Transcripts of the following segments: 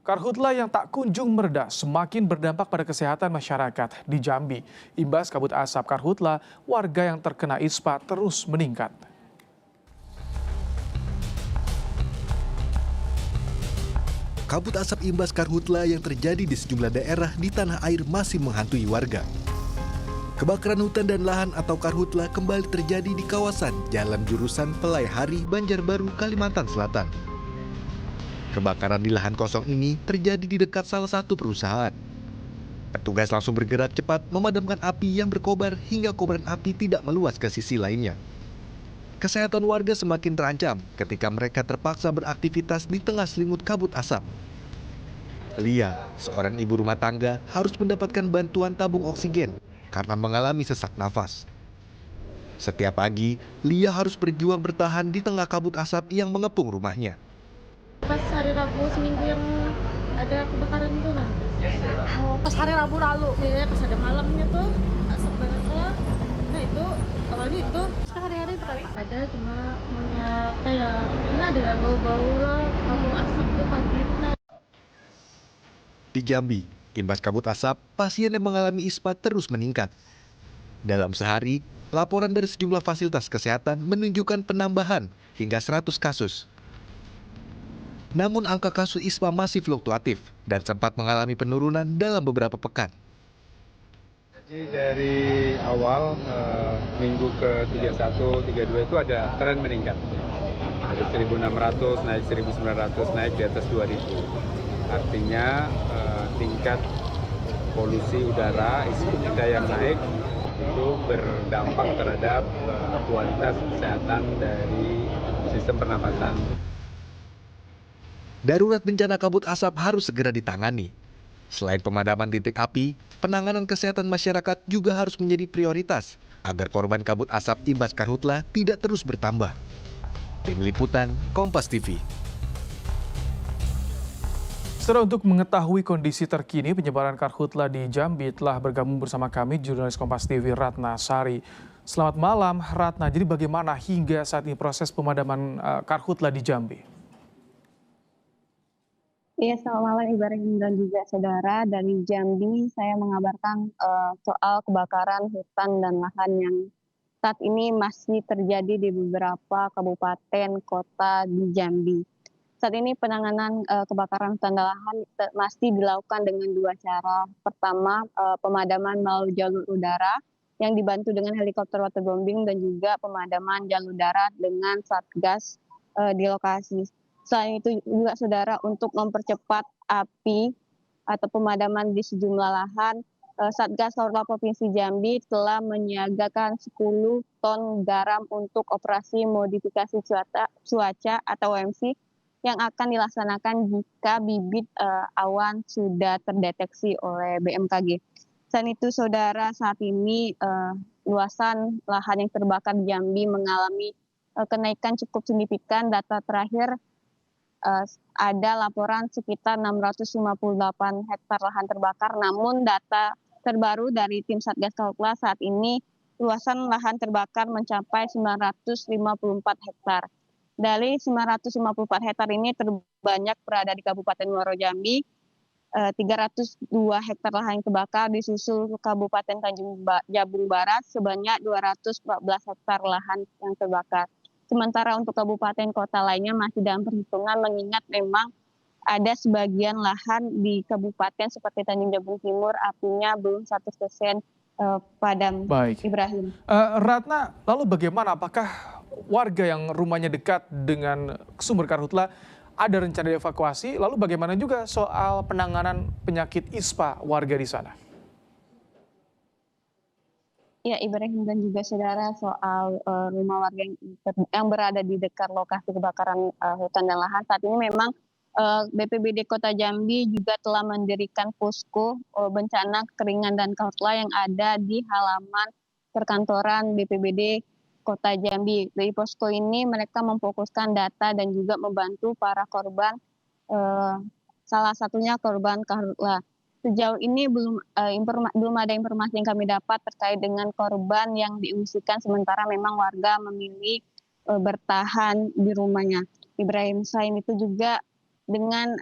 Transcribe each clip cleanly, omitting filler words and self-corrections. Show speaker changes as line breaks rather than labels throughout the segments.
Karhutla yang tak kunjung mereda semakin berdampak pada kesehatan masyarakat di Jambi. Imbas kabut asap karhutla, warga yang terkena ispa terus meningkat.
Kabut asap imbas karhutla yang terjadi di sejumlah daerah di tanah air masih menghantui warga. Kebakaran hutan dan lahan atau karhutla kembali terjadi di kawasan Jalan Jurusan Pelai Hari, Banjarbaru, Kalimantan Selatan. Kebakaran di lahan kosong ini terjadi di dekat salah satu perusahaan. Petugas langsung bergerak cepat memadamkan api yang berkobar hingga kobaran api tidak meluas ke sisi lainnya. Kesehatan warga semakin terancam ketika mereka terpaksa beraktivitas di tengah selimut kabut asap. Lia, seorang ibu rumah tangga, harus mendapatkan bantuan tabung oksigen karena mengalami sesak nafas. Setiap pagi, Lia harus berjuang bertahan di tengah kabut asap yang mengepung rumahnya.
Pas hari Rabu seminggu yang ada kebakaran itu kan. Oh, pas hari Rabu lalu, ya pas ada malamnya tuh asap banget. Nah itu awalnya itu sehari-hari itu kali. Ada cuma kayak ini ada bau-bau lah, kabut asap tuh pagi.
Di Jambi, imbas kabut asap, pasien yang mengalami ispa terus meningkat. Dalam sehari, laporan dari sejumlah fasilitas kesehatan menunjukkan penambahan hingga 100 kasus. Namun angka kasus ispa masih fluktuatif dan sempat mengalami penurunan dalam beberapa pekan.
Jadi dari awal minggu ke 31, 32 itu ada tren meningkat. Dari 1.600 naik 1.900 naik di atas 2.000. Artinya tingkat polusi udara isi kita yang naik itu berdampak terhadap kualitas kesehatan dari sistem pernapasan.
Darurat bencana kabut asap harus segera ditangani. Selain pemadaman titik api, penanganan kesehatan masyarakat juga harus menjadi prioritas agar korban kabut asap imbas karhutla tidak terus bertambah. Tim Liputan, Kompas TV.
Setelah untuk mengetahui kondisi terkini penyebaran karhutla di Jambi telah bergabung bersama kami jurnalis Kompas TV Ratna Sari. Selamat malam Ratna, jadi bagaimana hingga saat ini proses pemadaman karhutla di Jambi?
Iya, selamat malam Ibrahim dan juga saudara. Dari Jambi, saya mengabarkan soal kebakaran hutan dan lahan yang saat ini masih terjadi di beberapa kabupaten kota di Jambi. Saat ini penanganan kebakaran hutan dan lahan masih dilakukan dengan dua cara. Pertama, pemadaman melalui jalur udara yang dibantu dengan helikopter waterbombing dan juga pemadaman jalur darat dengan satgas di lokasi. Selain itu juga saudara untuk mempercepat api atau pemadaman di sejumlah lahan, Satgas Karhutla Provinsi Jambi telah menyiagakan 10 ton garam untuk operasi modifikasi cuaca atau OMC yang akan dilaksanakan jika bibit awan sudah terdeteksi oleh BMKG. Selain itu saudara, saat ini luasan lahan yang terbakar di Jambi mengalami kenaikan cukup signifikan. Data terakhir ada laporan sekitar 658 hektar lahan terbakar, namun data terbaru dari tim Satgas Karhutla saat ini luasan lahan terbakar mencapai 954 hektar. Dari 954 hektar ini terbanyak berada di Kabupaten Muaro Jambi, 302 hektar lahan yang terbakar, disusul Kabupaten Tanjung Jabung Barat sebanyak 214 hektar lahan yang terbakar. Sementara untuk kabupaten kota lainnya masih dalam perhitungan mengingat memang ada sebagian lahan di kabupaten seperti Tanjung Jabung Timur apinya belum 100% padam.
Baik.
Ibrahim.
Ratna, lalu bagaimana? Apakah warga yang rumahnya dekat dengan sumber karhutla ada rencana dievakuasi? Lalu bagaimana juga soal penanganan penyakit ispa warga di sana?
Ya, Ibrahim dan juga saudara, soal rumah warga yang berada di dekat lokasi kebakaran hutan dan lahan. Saat ini memang BPBD Kota Jambi juga telah mendirikan posko bencana kekeringan dan karhutla yang ada di halaman perkantoran BPBD Kota Jambi. Dari posko ini mereka memfokuskan data dan juga membantu para korban, salah satunya korban karhutla. Sejauh ini belum ada informasi yang kami dapat terkait dengan korban yang diungsikan, sementara memang warga memilih bertahan di rumahnya. Ibrahim, selain itu juga dengan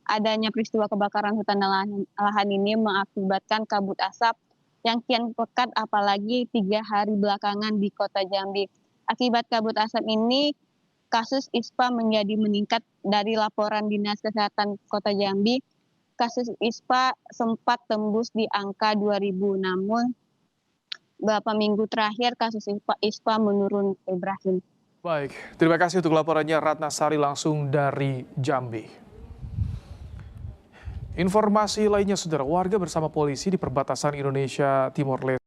adanya peristiwa kebakaran hutan dan lahan ini mengakibatkan kabut asap yang kian pekat apalagi 3 hari belakangan di Kota Jambi. Akibat kabut asap ini, kasus ISPA menjadi meningkat. Dari laporan Dinas Kesehatan Kota Jambi, kasus ISPA sempat tembus di angka 2.000, namun beberapa minggu terakhir kasus ISPA menurun, Ibrahim.
Baik, terima kasih untuk laporannya Ratna Sari langsung dari Jambi. Informasi lainnya, saudara, warga bersama polisi di perbatasan Indonesia Timor Leste